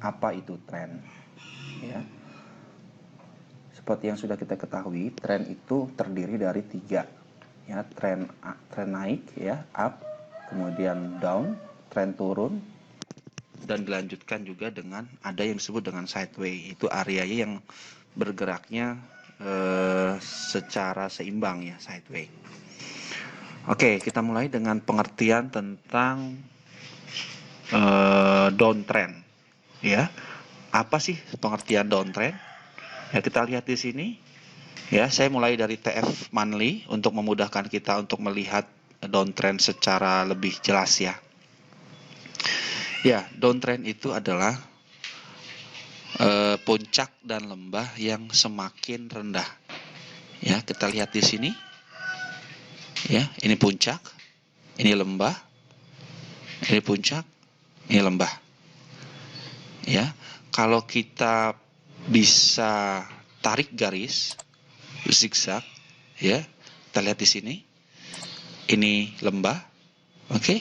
apa itu tren. Ya. Seperti yang sudah kita ketahui, tren itu terdiri dari 3. Ya, tren naik, ya, up, kemudian down, tren turun, dan dilanjutkan juga dengan ada yang disebut dengan sideway. Itu areanya yang bergeraknya secara seimbang, ya, sideway. Oke, kita mulai dengan pengertian tentang downtrend. Ya, apa sih pengertian downtrend? Ya, kita lihat di sini. Ya, saya mulai dari TF monthly untuk memudahkan kita untuk melihat downtrend secara lebih jelas, ya. Ya, downtrend itu adalah puncak dan lembah yang semakin rendah. Ya, kita lihat di sini. Ya, ini puncak, ini lembah, ini puncak, ini lembah. Ya, kalau kita bisa tarik garis zigzag, ya, kita lihat di sini. Ini lembah, oke?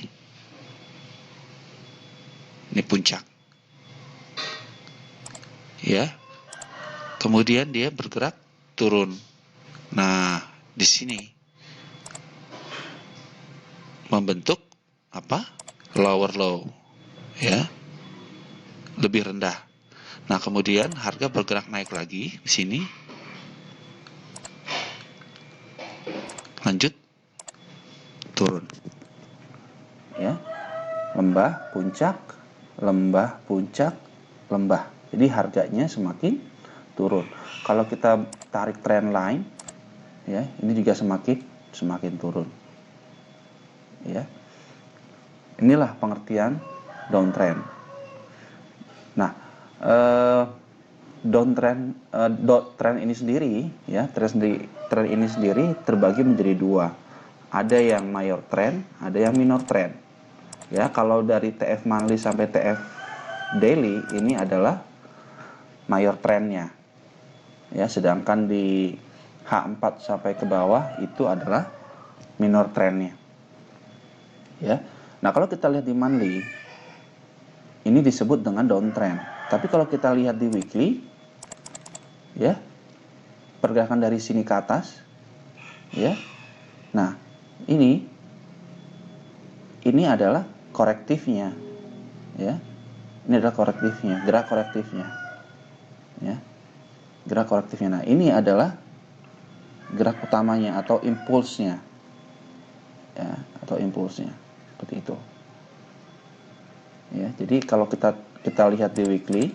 Ini puncak. Ya. Kemudian dia bergerak turun. Nah, di sini membentuk apa? Lower low, ya. Lebih rendah. Nah, kemudian harga bergerak naik lagi di sini. Lanjut turun. Ya. Lembah, puncak, lembah, puncak, lembah. Jadi harganya semakin turun. Kalau kita tarik trend line, ya, ini juga semakin turun. Ya. Inilah pengertian downtrend. Nah, trend ini sendiri, ya, trend ini sendiri terbagi menjadi 2. Ada yang major trend, ada yang minor trend. Ya, kalau dari TF monthly sampai TF daily ini adalah major trendnya. Ya, sedangkan di H4 sampai ke bawah itu adalah minor trendnya. Ya. Nah, kalau kita lihat di monthly ini disebut dengan downtrend. Tapi kalau kita lihat di weekly, ya, pergerakan dari sini ke atas, ya. Nah, ini adalah korektifnya, ya. Ini adalah korektifnya, gerak korektifnya, ya. Gerak korektifnya. Nah, ini adalah gerak utamanya atau impulsnya, ya, atau impulsnya seperti itu. Ya, jadi kalau kita lihat di weekly,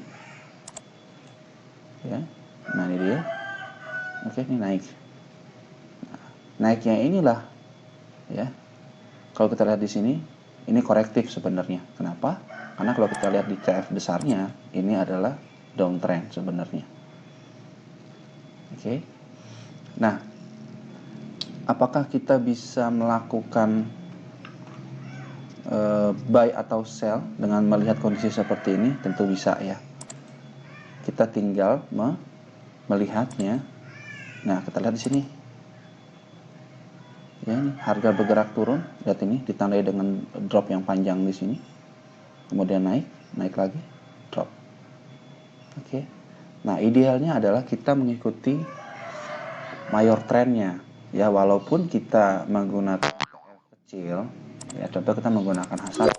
ya, nah ini dia, oke, ini naik. Nah, naiknya inilah, ya, kalau kita lihat di sini, ini korektif sebenarnya. Kenapa? Karena kalau kita lihat di CF besarnya, ini adalah downtrend sebenarnya. Oke. Nah, apakah kita bisa melakukan buy atau sell dengan melihat kondisi seperti ini? Tentu bisa, ya. Kita tinggal melihatnya. Nah, kita lihat di sini. Ya, ini harga bergerak turun. Lihat ini ditandai dengan drop yang panjang di sini. Kemudian naik lagi, drop. Oke. Nah, idealnya adalah kita mengikuti major trendnya. Ya, walaupun kita menggunakan kecil, ya, contoh kita menggunakan H1.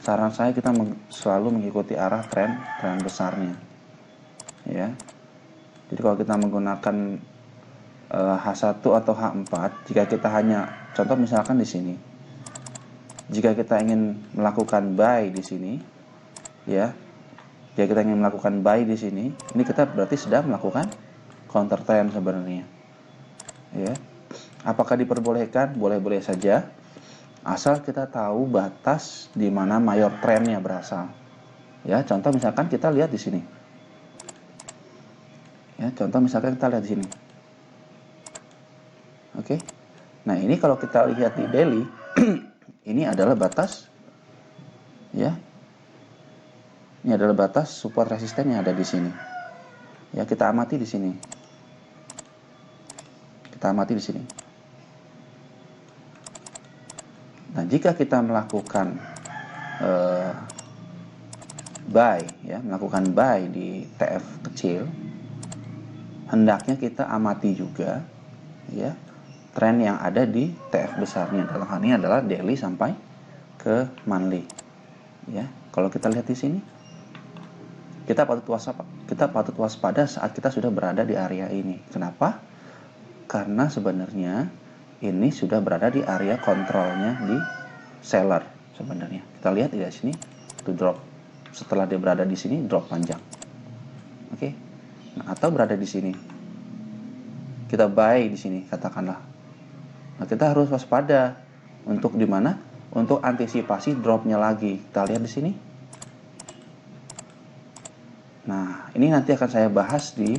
Saran saya kita selalu mengikuti arah tren besarnya. Ya. Jadi kalau kita menggunakan H1 atau H4, jika kita hanya contoh misalkan di sini. Jika kita ingin melakukan buy di sini, ya. Jika kita ingin melakukan buy di sini, ini kita berarti sedang melakukan counter trend sebenarnya. Ya. Apakah diperbolehkan? Boleh-boleh saja. Asal kita tahu batas di mana major trendnya berasal. Ya, contoh misalkan kita lihat di sini. Ya, contoh misalkan kita lihat di sini. Oke. Nah, ini kalau kita lihat di daily, ini adalah batas, ya. Ini adalah batas support resisten yang ada di sini. Ya, kita amati di sini. Kita amati di sini. Nah, jika kita melakukan buy, ya, melakukan buy di TF kecil, hendaknya kita amati juga, ya, tren yang ada di TF besarnya. Dalam hal ini adalah daily sampai ke monthly. Ya, kalau kita lihat di sini, kita patut waspada saat kita sudah berada di area ini. Kenapa? Karena sebenarnya ini sudah berada di area kontrolnya di seller sebenarnya. Kita lihat di sini, itu drop. Setelah dia berada di sini, drop panjang. Oke. Nah, atau berada di sini. Kita buy di sini katakanlah. Nah, kita harus waspada untuk di mana? Untuk antisipasi dropnya lagi. Kita lihat di sini. Nah, ini nanti akan saya bahas di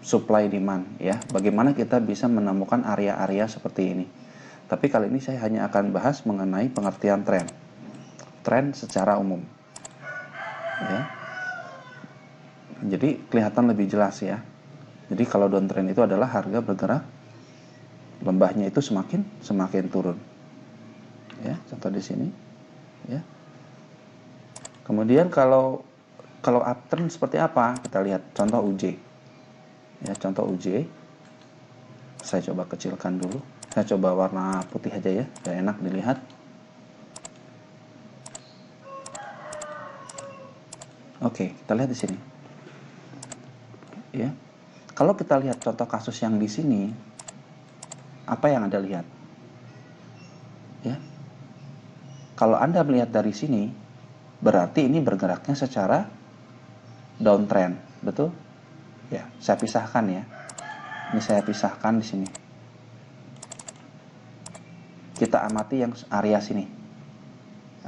supply demand, ya. Bagaimana kita bisa menemukan area-area seperti ini. Tapi kali ini saya hanya akan bahas mengenai pengertian tren. Tren secara umum. Ya. Jadi kelihatan lebih jelas, ya. Jadi kalau downtrend itu adalah harga bergerak, lembahnya itu semakin turun. Ya, contoh di sini, ya. Kemudian kalau uptrend seperti apa? Kita lihat contoh UJ. Ya, contoh UJ. Saya coba kecilkan dulu. Saya coba warna putih aja ya, biar enak dilihat. Oke, kita lihat di sini. Ya. Kalau kita lihat contoh kasus yang di sini, apa yang Anda lihat? Ya. Kalau Anda melihat dari sini, berarti ini bergeraknya secara downtrend, betul? Ya, saya pisahkan ya. Ini saya pisahkan di sini. Kita amati yang area sini.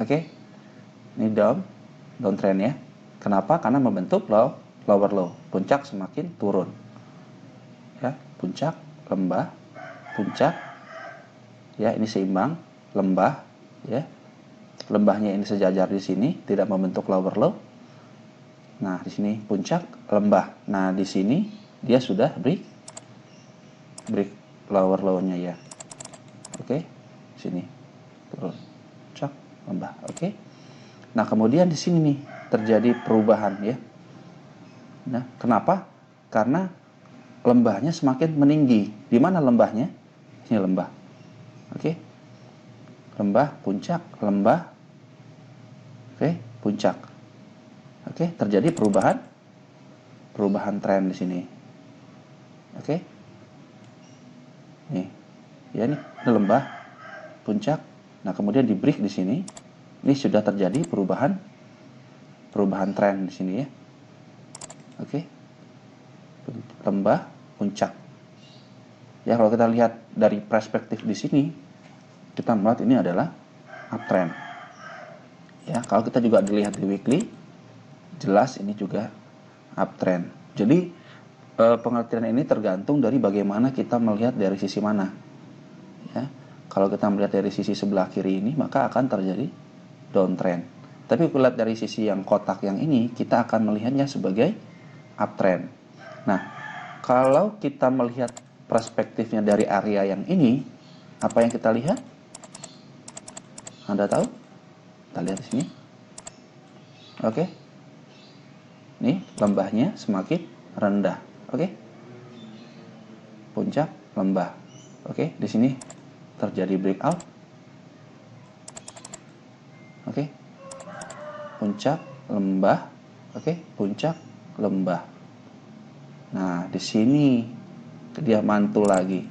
Oke? Ini downtrend ya. Kenapa? Karena membentuk lower low. Puncak semakin turun. Ya, puncak, lembah, puncak. Ya, ini seimbang, lembah, ya. Lembahnya ini sejajar di sini, tidak membentuk lower low. Nah, di sini puncak, lembah. Nah, di sini dia sudah break lower low-nya ya. Oke. Sini. Turun. Puncak, lembah. Oke. Nah, kemudian di sini nih terjadi perubahan ya. Nah, kenapa? Karena lembahnya semakin meninggi. Di mana lembahnya? Ini lembah. Oke. Lembah, puncak, lembah. Oke, puncak. Oke, terjadi perubahan tren di sini. Oke. Nih. Ya, ini lembah, puncak. Nah, kemudian di break di sini. Ini sudah terjadi perubahan tren di sini ya. Oke. Lembah, puncak. Ya, kalau kita lihat dari perspektif di sini, kita melihat ini adalah uptrend. Ya, kalau kita juga dilihat di weekly, jelas ini juga uptrend. Jadi pengertian ini tergantung dari bagaimana kita melihat dari sisi mana. Ya, kalau kita melihat dari sisi sebelah kiri ini, maka akan terjadi downtrend. Tapi kalau lihat dari sisi yang kotak yang ini, kita akan melihatnya sebagai uptrend. Nah, kalau kita melihat perspektifnya dari area yang ini, apa yang kita lihat? Anda tahu? Kita lihat di sini. Oke. Nih, lembahnya semakin rendah. Oke. Puncak, lembah. Oke, di sini terjadi breakout. Oke. Puncak, lembah. Oke, puncak, lembah. Nah, di sini dia mantul lagi.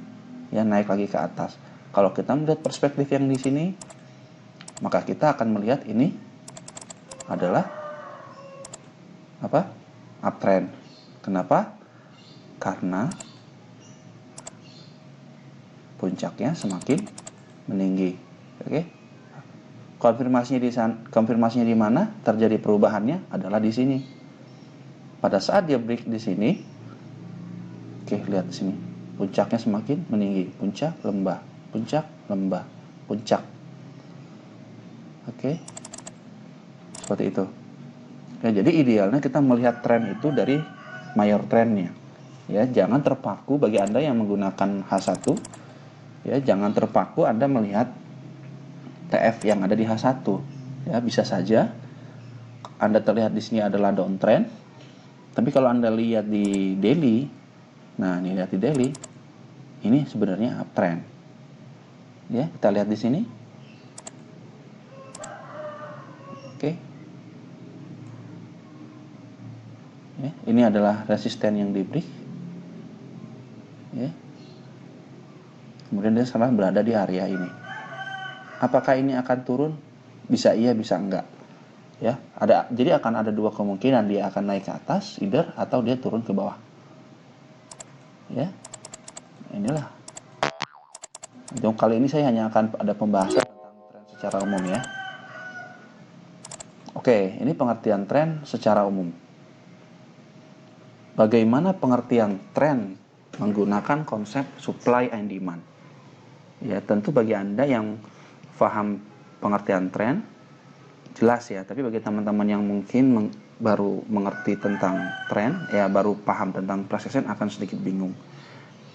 Ya, naik lagi ke atas. Kalau kita melihat perspektif yang di sini, maka kita akan melihat ini adalah apa? Uptrend. Kenapa? Karena puncaknya semakin meninggi. Oke. Konfirmasinya di mana terjadi perubahannya adalah di sini. Pada saat dia break di sini, oke, lihat di sini. Puncaknya semakin meninggi. Puncak, lembah. Puncak, lembah. Puncak. Oke. Seperti itu. Ya, jadi idealnya kita melihat tren itu dari mayor trennya. Ya, jangan terpaku bagi Anda yang menggunakan H1. Ya, jangan terpaku Anda melihat TF yang ada di H1. Ya, bisa saja Anda terlihat di sini adalah downtrend. Tapi kalau Anda lihat di daily, nah ini lihat di daily, ini sebenarnya uptrend. Ya, kita lihat di sini. Oke. Ya, ini adalah resisten yang di break. Ya. Kemudian dia sekarang berada di area ini. Apakah ini akan turun? Bisa iya, bisa enggak. Ya, jadi akan ada dua kemungkinan, dia akan naik ke atas, either, atau dia turun ke bawah. Ya, inilah. Jadi kali ini saya hanya akan ada pembahasan tentang tren secara umum ya. Oke, ini pengertian tren secara umum. Bagaimana pengertian tren menggunakan konsep supply and demand? Ya, tentu bagi Anda yang paham pengertian tren, jelas ya. Tapi bagi teman-teman yang mungkin baru mengerti tentang tren, ya baru paham tentang price action akan sedikit bingung.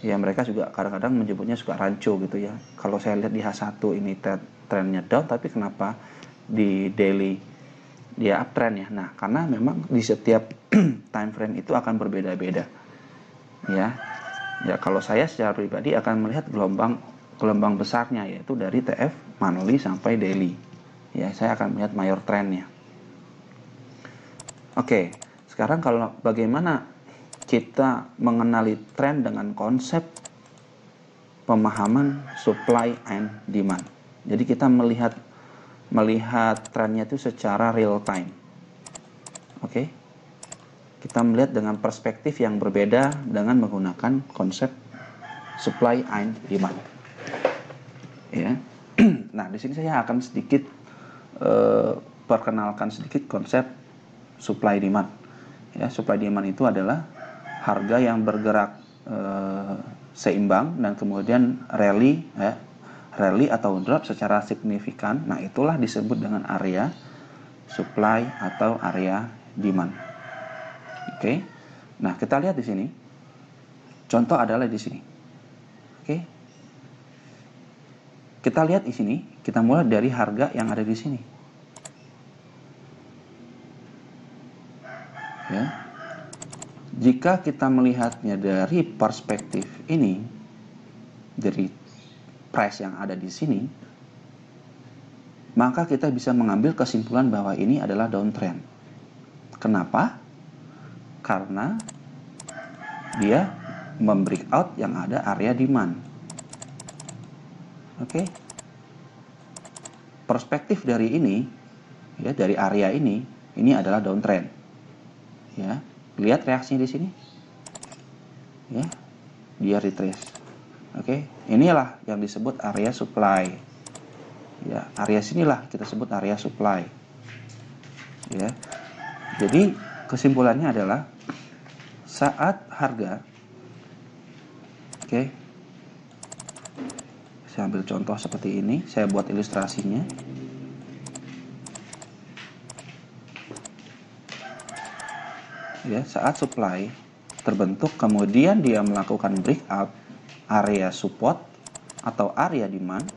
Ya, mereka juga kadang-kadang menyebutnya suka rancu gitu ya. Kalau saya lihat di H1 ini trennya down, tapi kenapa di daily dia uptrend ya? Nah, karena memang di setiap time frame itu akan berbeda-beda. Ya. Ya, kalau saya secara pribadi akan melihat gelombang besarnya, yaitu dari TF monthly sampai daily. Ya, saya akan melihat mayor trendnya. Oke, sekarang kalau bagaimana kita mengenali tren dengan konsep pemahaman supply and demand. Jadi kita melihat trennya itu secara real time. Oke. Kita melihat dengan perspektif yang berbeda dengan menggunakan konsep supply and demand. Ya. Nah, di sini saya akan sedikit perkenalkan sedikit konsep supply demand. Ya, supply demand itu adalah harga yang bergerak seimbang dan kemudian rally atau drop secara signifikan. Nah, itulah disebut dengan area supply atau area demand. Oke. Nah, kita lihat di sini. Contoh adalah di sini. Oke. Kita lihat di sini, kita mulai dari harga yang ada di sini. Ya. Jika kita melihatnya dari perspektif ini, dari price yang ada di sini, maka kita bisa mengambil kesimpulan bahwa ini adalah downtrend. Kenapa? Karena dia membreakout yang ada area demand. Oke. Perspektif dari ini, ya, dari area ini adalah downtrend. Ya, lihat reaksinya di sini. Ya, dia retrace. Oke, inilah yang disebut area supply. Ya, area sinilah kita sebut area supply. Ya, jadi kesimpulannya adalah saat harga, oke, saya ambil contoh seperti ini, saya buat ilustrasinya. Ya, saat supply terbentuk, kemudian dia melakukan breakout area support atau area demand,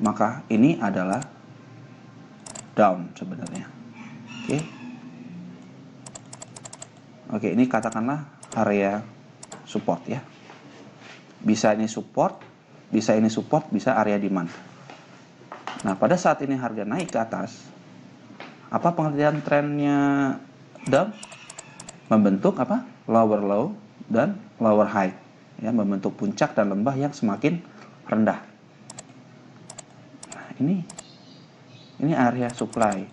maka ini adalah down sebenarnya. Oke. Oke, ini katakanlah area support ya. Bisa ini support, bisa area demand. Nah, pada saat ini harga naik ke atas, apa pengertian trennya down? Membentuk apa? Lower low dan lower high. Ya, membentuk puncak dan lembah yang semakin rendah. Nah, ini area supply.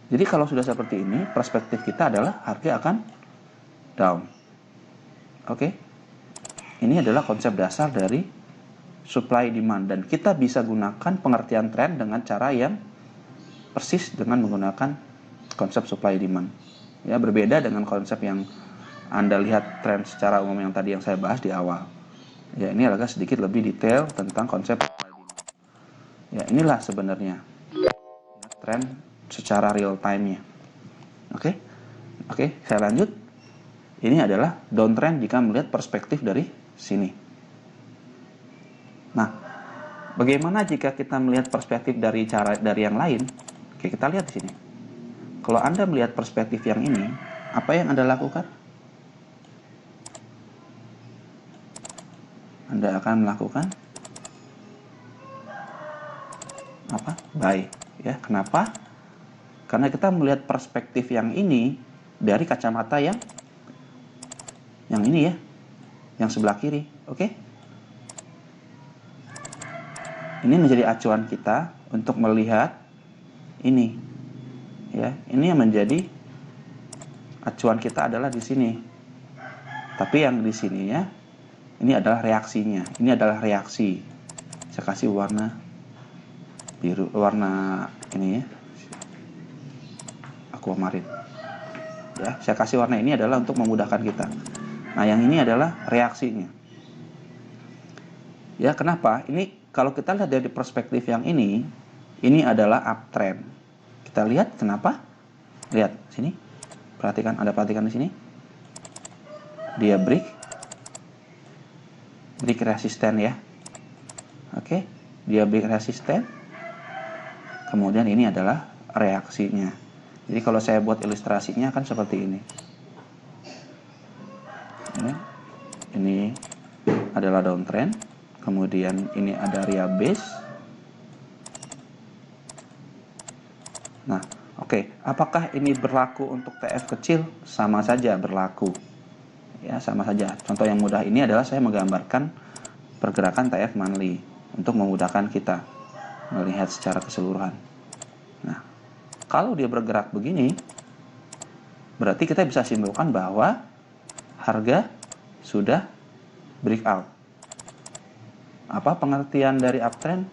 Jadi kalau sudah seperti ini, perspektif kita adalah harga akan down. Oke. Ini adalah konsep dasar dari supply demand, dan kita bisa gunakan pengertian tren dengan cara yang persis dengan menggunakan konsep supply demand. Ya, berbeda dengan konsep yang Anda lihat tren secara umum yang tadi yang saya bahas di awal. Ya, ini agak sedikit lebih detail tentang konsep supply demand. Ya, inilah sebenarnya ya, tren secara real time-nya. Oke, saya lanjut. Ini adalah downtrend jika melihat perspektif dari sini. Nah, bagaimana jika kita melihat perspektif dari yang lain? Oke, kita lihat di sini. Kalau Anda melihat perspektif yang ini, apa yang Anda lakukan? Anda akan melakukan apa? Buy, ya. Kenapa? Karena kita melihat perspektif yang ini dari kacamata yang ini ya, yang sebelah kiri. Oke? Ini menjadi acuan kita untuk melihat ini. Ya, ini yang menjadi acuan kita adalah di sini. Tapi yang di sini ya, ini adalah reaksinya. Ini adalah reaksi. Saya kasih warna biru, warna ini ya, aquamarine. Ya, saya kasih warna ini adalah untuk memudahkan kita. Nah, yang ini adalah reaksinya. Ya, kenapa? Ini kalau kita lihat dari perspektif yang ini adalah uptrend. Kita lihat kenapa? Lihat sini. Perhatikan, Anda perhatikan di sini. Dia break resisten ya. Oke, dia break resisten. Kemudian ini adalah reaksinya. Jadi kalau saya buat ilustrasinya kan seperti ini. Ya. Ini adalah downtrend. Kemudian ini ada area base. Nah, oke, apakah ini berlaku untuk TF kecil? Sama saja berlaku. Ya, sama saja. Contoh yang mudah ini adalah saya menggambarkan pergerakan TF monthly untuk memudahkan kita melihat secara keseluruhan. Nah, kalau dia bergerak begini, berarti kita bisa simpulkan bahwa harga sudah breakout. Apa pengertian dari uptrend?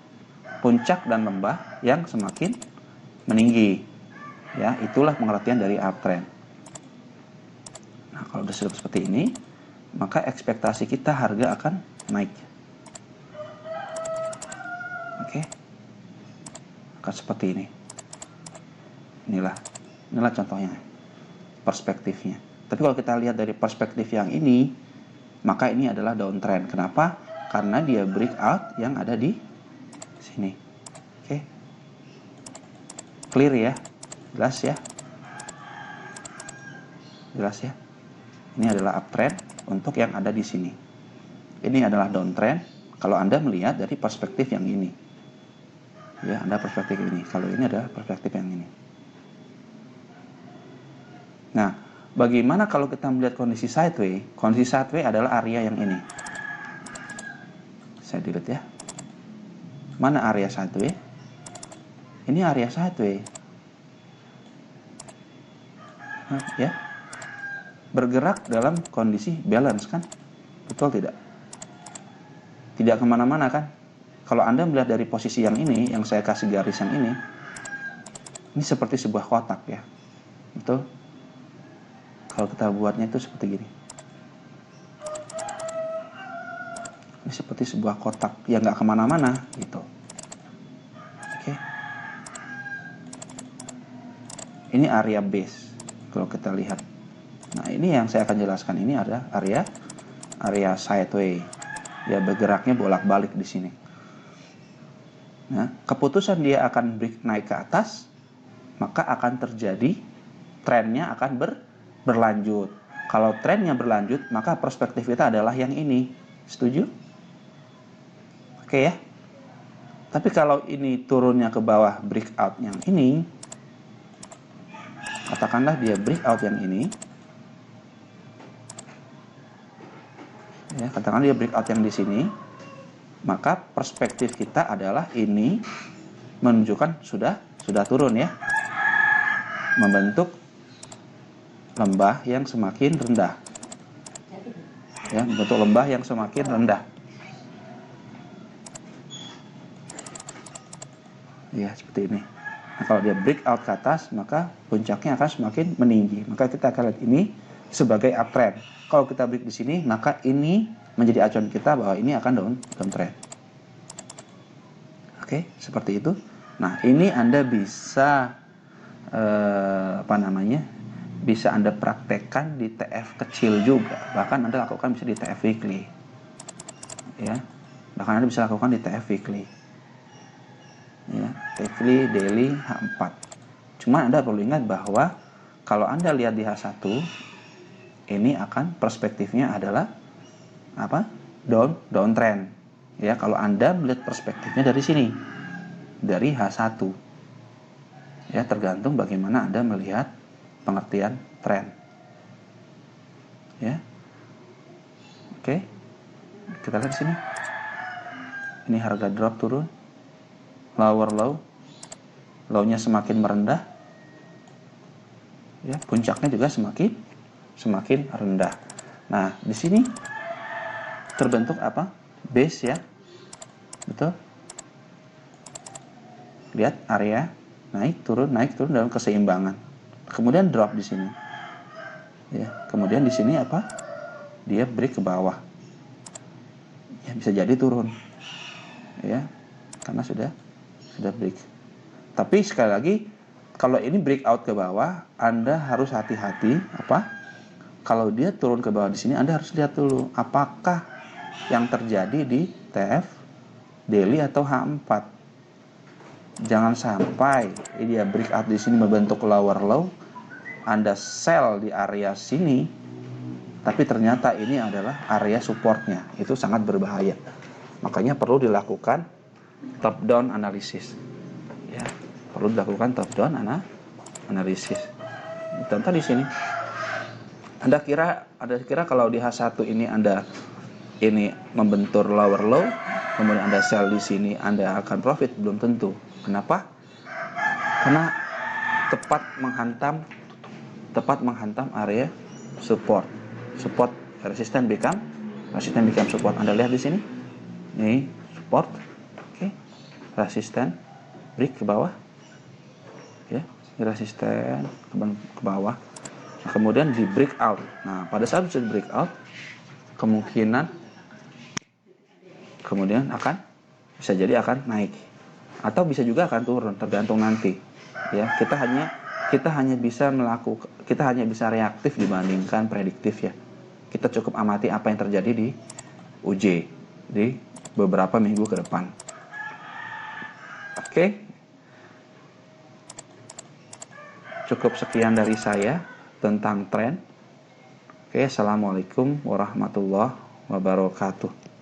Puncak dan lembah yang semakin meninggi. Ya, itulah pengertian dari uptrend. Nah, kalau sudah seperti ini, maka ekspektasi kita harga akan naik. Oke. Akan seperti ini. Inilah contohnya. Perspektifnya. Tapi kalau kita lihat dari perspektif yang ini, maka ini adalah downtrend. Kenapa? Karena dia breakout yang ada di sini. Oke. Clear ya? Jelas ya? Jelas ya? Ini adalah uptrend untuk yang ada di sini. Ini adalah downtrend kalau Anda melihat dari perspektif yang ini. Ya, Anda perspektif ini. Kalau ini adalah perspektif yang ini. Nah, bagaimana kalau kita melihat kondisi sideway? Kondisi sideway adalah area yang ini. Saya delete ya. Mana area sideway? Ini area sideway. Nah, ya. Bergerak dalam kondisi balance kan? Betul tidak? Tidak kemana-mana kan? Kalau Anda melihat dari posisi yang ini, yang saya kasih garis yang ini seperti sebuah kotak ya. Betul? Kalau kita buatnya itu seperti gini. Ini seperti sebuah kotak yang nggak kemana-mana gitu. Oke. Ini area base kalau kita lihat. Nah, ini yang saya akan jelaskan, ini ada area sideway. Ya, bergeraknya bolak-balik di sini. Nah, keputusan dia akan break naik ke atas, maka akan terjadi trennya akan berlanjut. Kalau trennya berlanjut, maka perspektif kita adalah yang ini. Setuju? Oke ya. Tapi kalau ini turunnya ke bawah breakout yang ini, katakanlah dia breakout yang ini. Ya, katakanlah dia breakout yang di sini, maka perspektif kita adalah ini menunjukkan sudah turun ya. Membentuk lembah yang semakin rendah. Ya, membentuk lembah yang semakin rendah. Ya, seperti ini. Nah, kalau dia breakout ke atas, maka puncaknya akan semakin meninggi. Maka kita akan lihat ini sebagai uptrend. Kalau kita break di sini, maka ini menjadi acuan kita bahwa ini akan downtrend. Oke, seperti itu. Nah, ini Anda bisa bisa Anda praktekkan di TF kecil juga. Bahkan Anda lakukan bisa di TF weekly. Ya. Bahkan Anda bisa lakukan di TF weekly. Ya, weekly, daily, H4. Cuma Anda perlu ingat bahwa kalau Anda lihat di H1, ini akan perspektifnya adalah apa? Downtrend. Ya, kalau Anda melihat perspektifnya dari sini, dari H1. Ya, tergantung bagaimana Anda melihat pengertian tren. Ya. Oke. Kita lihat di sini. Ini harga drop turun. Lower low. Low-nya semakin merendah. Ya, puncaknya juga semakin rendah. Nah, di sini terbentuk apa? Base ya. Betul? Lihat area naik turun dalam keseimbangan. Kemudian drop di sini. Ya, kemudian di sini apa? Dia break ke bawah. Ya, bisa jadi turun. Ya, karena sudah break. Tapi sekali lagi, kalau ini breakout ke bawah, Anda harus hati-hati apa? Kalau dia turun ke bawah di sini, Anda harus lihat dulu apakah yang terjadi di TF daily atau H4. Jangan sampai dia breakout di sini membentuk lower low, Anda sell di area sini, tapi ternyata ini adalah area supportnya. Itu sangat berbahaya. Makanya perlu dilakukan top down analysis. Ya, perlu dilakukan top down analisis. Contoh di sini. Anda kira kalau di H1 ini Anda ini membentur lower low, kemudian Anda sell di sini Anda akan profit? Belum tentu. Kenapa? Karena tepat menghantam area support. Resisten become support. Anda lihat di sini. Ini support. Oke. Resisten break ke bawah. Ya, resisten ke bawah. Nah, kemudian di breakout. Nah, pada saat bisa di breakout, kemungkinan kemudian bisa jadi akan naik atau bisa juga akan turun, tergantung nanti. Ya, kita hanya bisa reaktif dibandingkan prediktif ya. Kita cukup amati apa yang terjadi di UJ di beberapa minggu ke depan. Oke. Cukup sekian dari saya tentang tren. Oke, assalamualaikum warahmatullahi wabarakatuh.